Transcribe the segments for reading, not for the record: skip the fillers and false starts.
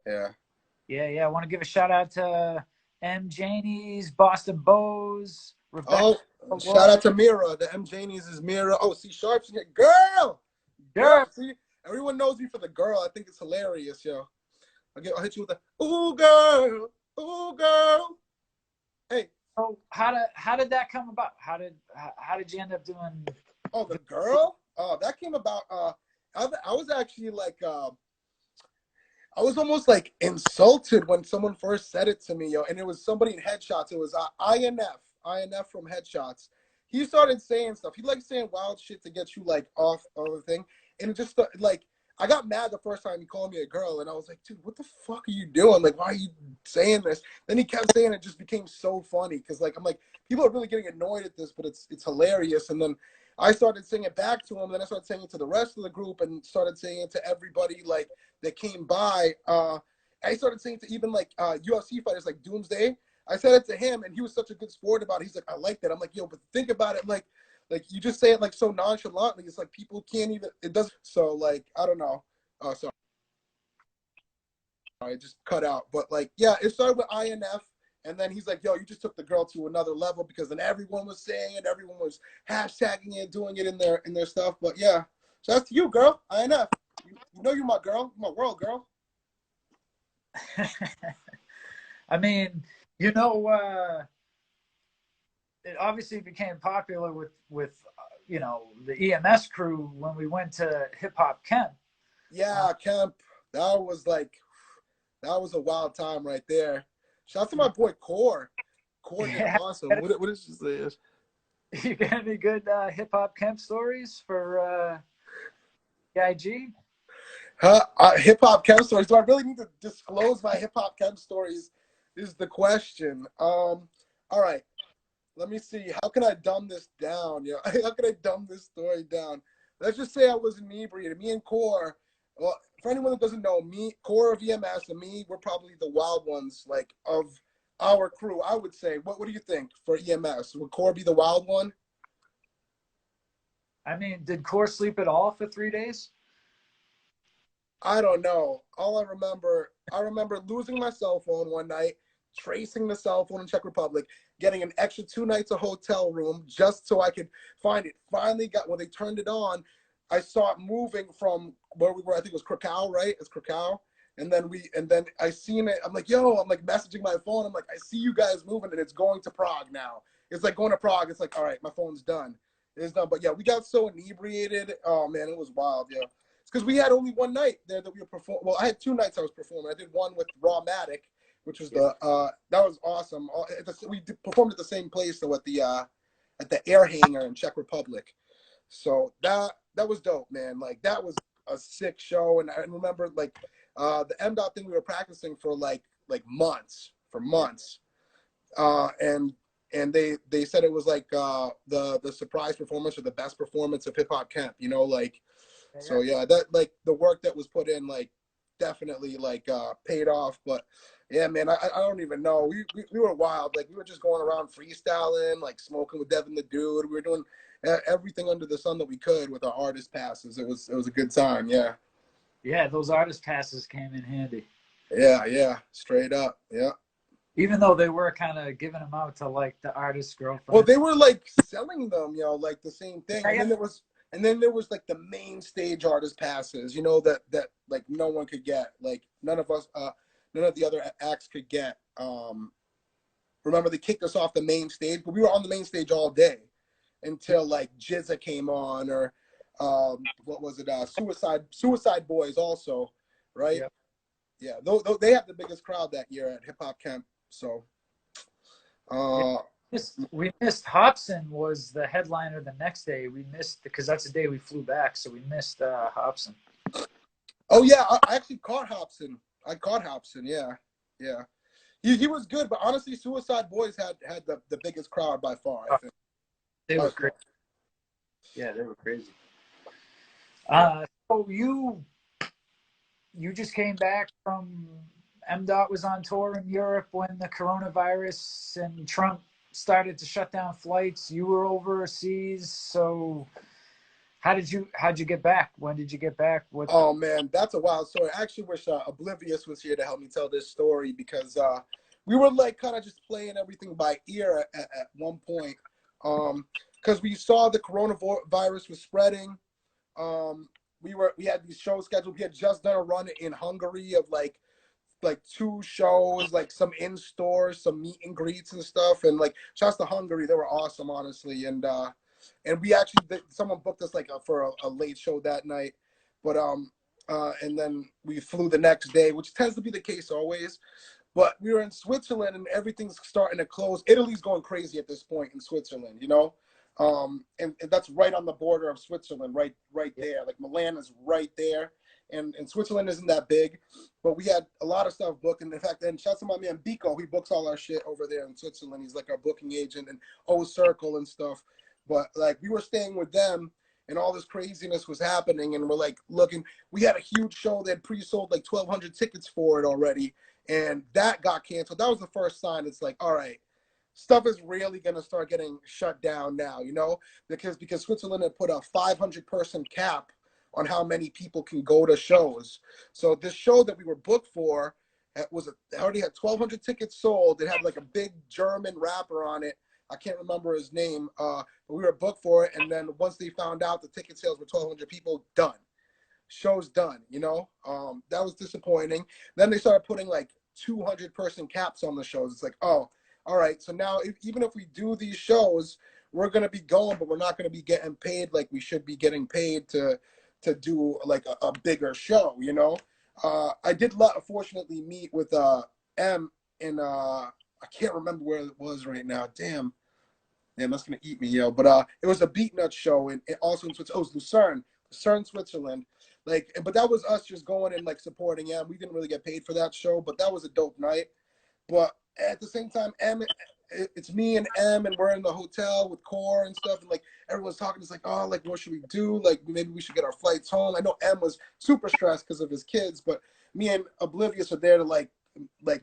Yeah. Yeah. I want to give a shout out to M. Janie's, Boston Bows, Rebecca. Oh, shout out to Mira. The M. Janie's is Mira. Oh, see, Sharp's in here. Girl! Girl! Girl. See, everyone knows me for the girl. I think it's hilarious, yo. I'll hit you with the, ooh, girl. Ooh, girl. Hey. So how did that come about? How did you end up doing? Oh, the girl? That came about. I was actually like, I was almost like insulted when someone first said it to me, yo. And it was somebody in Headshots. It was INF from Headshots. He started saying stuff. He liked saying wild shit to get you like off of the thing. And it just like, I got mad the first time he called me a girl, and I was like, dude, what the fuck are you doing? Like, why are you saying this? Then he kept saying it, just became so funny because like I'm like, people are really getting annoyed at this, but it's hilarious. And then I started saying it back to him. Then I started saying it to the rest of the group, and started saying it to everybody like that came by. I started saying it to even like UFC fighters like Doomsday. I said it to him, and he was such a good sport about it. He's like, I like that. I'm like, yo, but think about it, like you just say it like so nonchalantly. It's like people can't even. It doesn't. So like I don't know. Sorry, I just cut out. But like yeah, it started with INF, and then he's like, yo, you just took the girl to another level because then everyone was saying it, everyone was hashtagging it, doing it in their stuff. But yeah, so that's to you, girl. INF. You know you're my girl, my world girl. I mean, you know, it obviously became popular with you know the EMS crew when we went to Hip Hop Camp. Yeah, Kemp. That was like that was a wild time right there. Shout out to my boy Core. Core did Yeah. awesome. What did you say? You got any good Hip Hop Camp stories for EIG? Hip hop chem stories. Do I really need to disclose my hip hop chem stories? Is the question. All right. Let me see. How can I dumb this down? Yeah. How can I dumb this story down? Let's just say I was inebriated. Me and Core. Well, for anyone that doesn't know, me, Core of EMS, and me, we're probably the wild ones, like of our crew. I would say. What do you think for EMS? Would Core be the wild one? I mean, did Core sleep at all for 3 days? I don't know. All I remember losing my cell phone one night, tracing the cell phone in Czech Republic, getting an extra 2 nights a hotel room just so I could find it. Finally got when they turned it on, I saw it moving from where we were. I think it was Krakow, right? It's Krakow. And then I seen it. I'm like, yo, I'm like messaging my phone. I'm like, I see you guys moving, and it's going to Prague now. It's like going to Prague. It's like, all right, my phone's done. It's done. But yeah, we got so inebriated. Oh man, it was wild. Yeah. It's because we had only one night there that we were performing. Well, I had 2 nights I was performing. I did one with Rawmatic, which was the that was awesome. We performed at the same place though at the air hangar in Czech Republic. So that was dope, man. Like that was a sick show, and I remember like the M.O.K.E thing we were practicing for like months, and they said it was like the surprise performance or the best performance of Hip Hop Camp. You know, like. So yeah, that like the work that was put in, like definitely like paid off. But yeah, man, I don't even know. We were wild. Like we were just going around freestyling, like smoking with Devin the Dude. We were doing everything under the sun that we could with our artist passes. It was a good time. Yeah. Yeah, those artist passes came in handy. Yeah, straight up. Yeah. Even though they were kind of giving them out to like the artist's Well, girlfriend. they were like selling them, like the same thing. Yeah, And then there was like the main stage artist passes, that like no one could get. Like none of the other acts could get. Remember they kicked us off the main stage, but we were on the main stage all day until like Jizza came on or what was it? Suicide Boys also, right? yeah. Yeah, they have the biggest crowd that year at Hip Hop Camp. So Yeah. uh We missed Hobson was the headliner the next day. We missed because that's the day we flew back, so we missed Hobson. oh yeah, I actually caught Hobson. I caught Hobson, yeah. Yeah. He was good, but honestly, Suicide Boys had the biggest crowd by far, I think. They By were far. crazy. Yeah, they were crazy. So you just came back from M.O.K.E was on tour in Europe when the coronavirus and Trump started to shut down flights. You were overseas, so how'd you get back? When did you get back? What? Oh man, that's a wild story. I actually wish Oblivious was here to help me tell this story because we were like kind of just playing everything by ear at one point. Because we saw the coronavirus was spreading. We had these shows scheduled. We had just done a run in Hungary of like two shows, like some in stores, some meet and greets and stuff. And like shouts to Hungary, they were awesome, honestly. And we actually someone booked us like for a late show that night, but and then we flew the next day, which tends to be the case always. But we were in Switzerland and everything's starting to close. Italy's going crazy at this point in Switzerland, you know. And that's right on the border of Switzerland, right there. Like Milan is right there, and Switzerland isn't that big, but we had a lot of stuff booked. And in fact, then shouts to my man Biko, he books all our shit over there in Switzerland. He's like our booking agent and O-Circle and stuff. But like we were staying with them, and all this craziness was happening, and we're like looking. We had a huge show that pre-sold like 1,200 tickets for it already, and that got canceled. That was the first sign. It's like, all right, stuff is really going to start getting shut down now, you know, because Switzerland had put a 500-person cap on how many people can go to shows. So this show that we were booked for already had 1,200 tickets sold. It had like a big German rapper on it. I can't remember his name, but we were booked for it. And then once they found out the ticket sales were 1,200 people, done. Show's done, you know. That was disappointing. Then they started putting like 200-person caps on the shows. It's like, oh, all right. So now even if we do these shows, we're going to be going, but we're not going to be getting paid like we should be getting paid to do like a bigger show, you know. I did fortunately meet with M in I can't remember where it was right now. Damn, that's gonna eat me, yo. But it was a Beatnut show, and also in Switzerland. Oh, it was Lucerne, Switzerland. Like, but that was us just going and like supporting M. We didn't really get paid for that show, but that was a dope night. But at the same time, it's me and M, and we're in the hotel with Core and stuff, and like everyone's talking. It's like, oh, like what should we do? Like maybe we should get our flights home. I know M was super stressed because of his kids, but me and Oblivious are there to like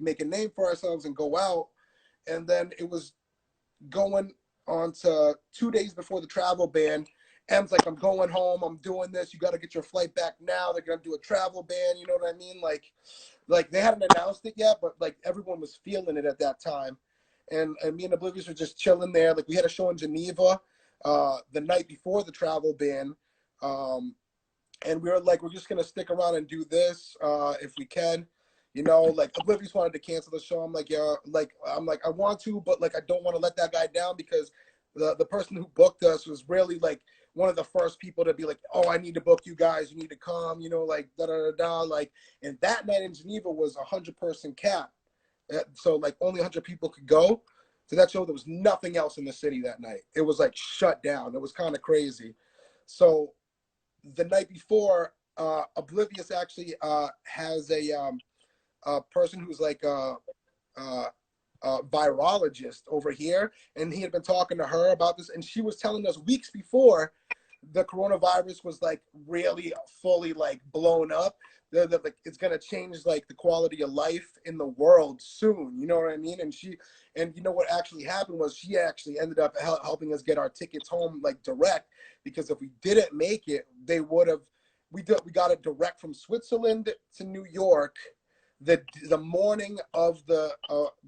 make a name for ourselves and go out. And then it was going on to 2 days before the travel ban. M's like, I'm going home. I'm doing this. You got to get your flight back now. They're gonna do a travel ban. You know what I mean? Like they hadn't announced it yet, but like everyone was feeling it at that time. And me and Oblivious were just chilling there. Like we had a show in Geneva the night before the travel ban. And we were like, we're just gonna stick around and do this if we can. You know, like Oblivious wanted to cancel the show. I'm like, yeah, I'm like, I want to, but like I don't want to let that guy down because the person who booked us was really like one of the first people to be like, oh, I need to book you guys. You need to come, you know, like da da da da. Like, and that night in Geneva was 100-person cap. So like only 100 people could go to that show. There was nothing else in the city that night. It was like shut down. It was kind of crazy. So the night before, Oblivious actually has a person who's like a virologist over here, and he had been talking to her about this, and she was telling us weeks before the coronavirus was like really fully like blown up that like it's gonna change like the quality of life in the world soon, you know what I mean? And you know what actually happened was she actually ended up helping us get our tickets home like direct, because if we didn't make it, they would have we got it direct from Switzerland to New York the morning of the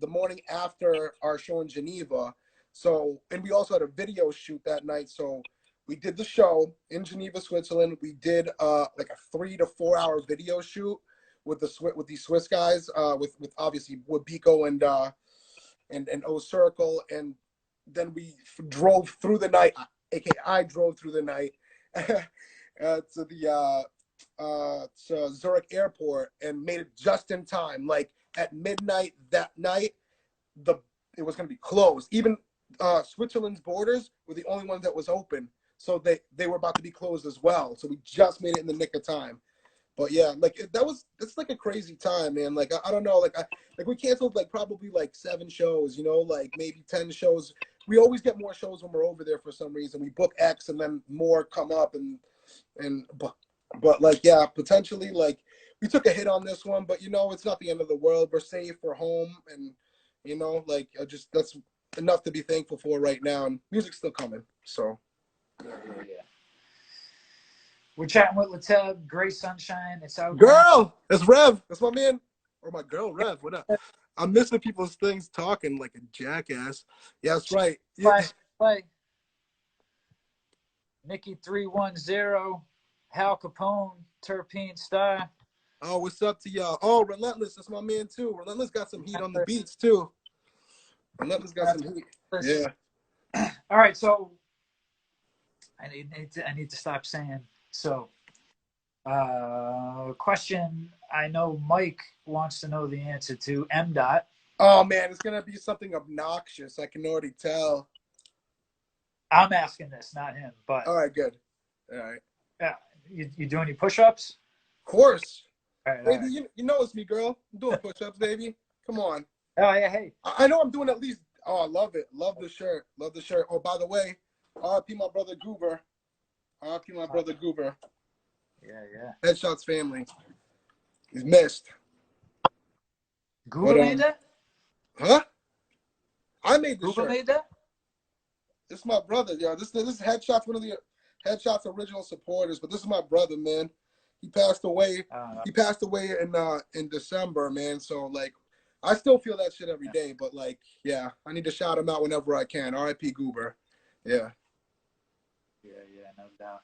morning after our show in Geneva. So, and we also had a video shoot that night. So we did the show in Geneva, Switzerland. We did like a 3 to 4 hour video shoot with these Swiss guys, with obviously with Biko and O-Circle, and then we drove through the night. AKA I drove through the night to the to Zurich Airport and made it just in time. Like at midnight that night, it was going to be closed. Even Switzerland's borders were the only ones that was open, so they were about to be closed as well. So we just made it in the nick of time. But yeah, like it's like a crazy time, man. Like I don't know, like we canceled like probably like 7 shows, you know, like maybe 10 shows. We always get more shows when we're over there for some reason. We book X and then more come up but like yeah, potentially like we took a hit on this one, but you know it's not the end of the world. We're safe, we're home, and you know like just that's enough to be thankful for right now. And music's still coming, so Yeah, yeah, yeah. We're chatting with Lateb, Gray Sunshine. It's out now. Girl, that's Rev. That's my man. Or my girl, Rev. What up? I'm missing people's things talking like a jackass. Yeah, that's right. Yeah. Play. Nikki 310, Hal Capone, Terpene Star. Oh, what's up to y'all? Oh, Relentless. That's my man too. Relentless got some heat on the beats too. Relentless got some heat. Yeah. All right, so I need to stop saying so. Question I know Mike wants to know the answer to. M. Dot. Oh man, it's gonna be something obnoxious. I can already tell. I'm asking this, not him. But all right, good. All right. Yeah, you doing your push-ups? Of course. All right, Baby, all right. you know it's me, girl. I'm doing push-ups, baby. Come on. Oh yeah, hey. I know I'm doing at least. Oh, I love it. Love the shirt. Love the shirt. Oh, by the way, R.I.P. my brother Goober. R.I.P. my brother Goober. Yeah. Headshots family. He's missed. Goober made that? Huh? I made the Goober shirt. made that? This is my brother, yo. This is Headshots, one of the Headshots original supporters, but this is my brother, man. He passed away. He passed away in December, man. So like, I still feel that shit every day. But like, yeah, I need to shout him out whenever I can. R.I.P. Goober. Yeah. Yeah, no doubt.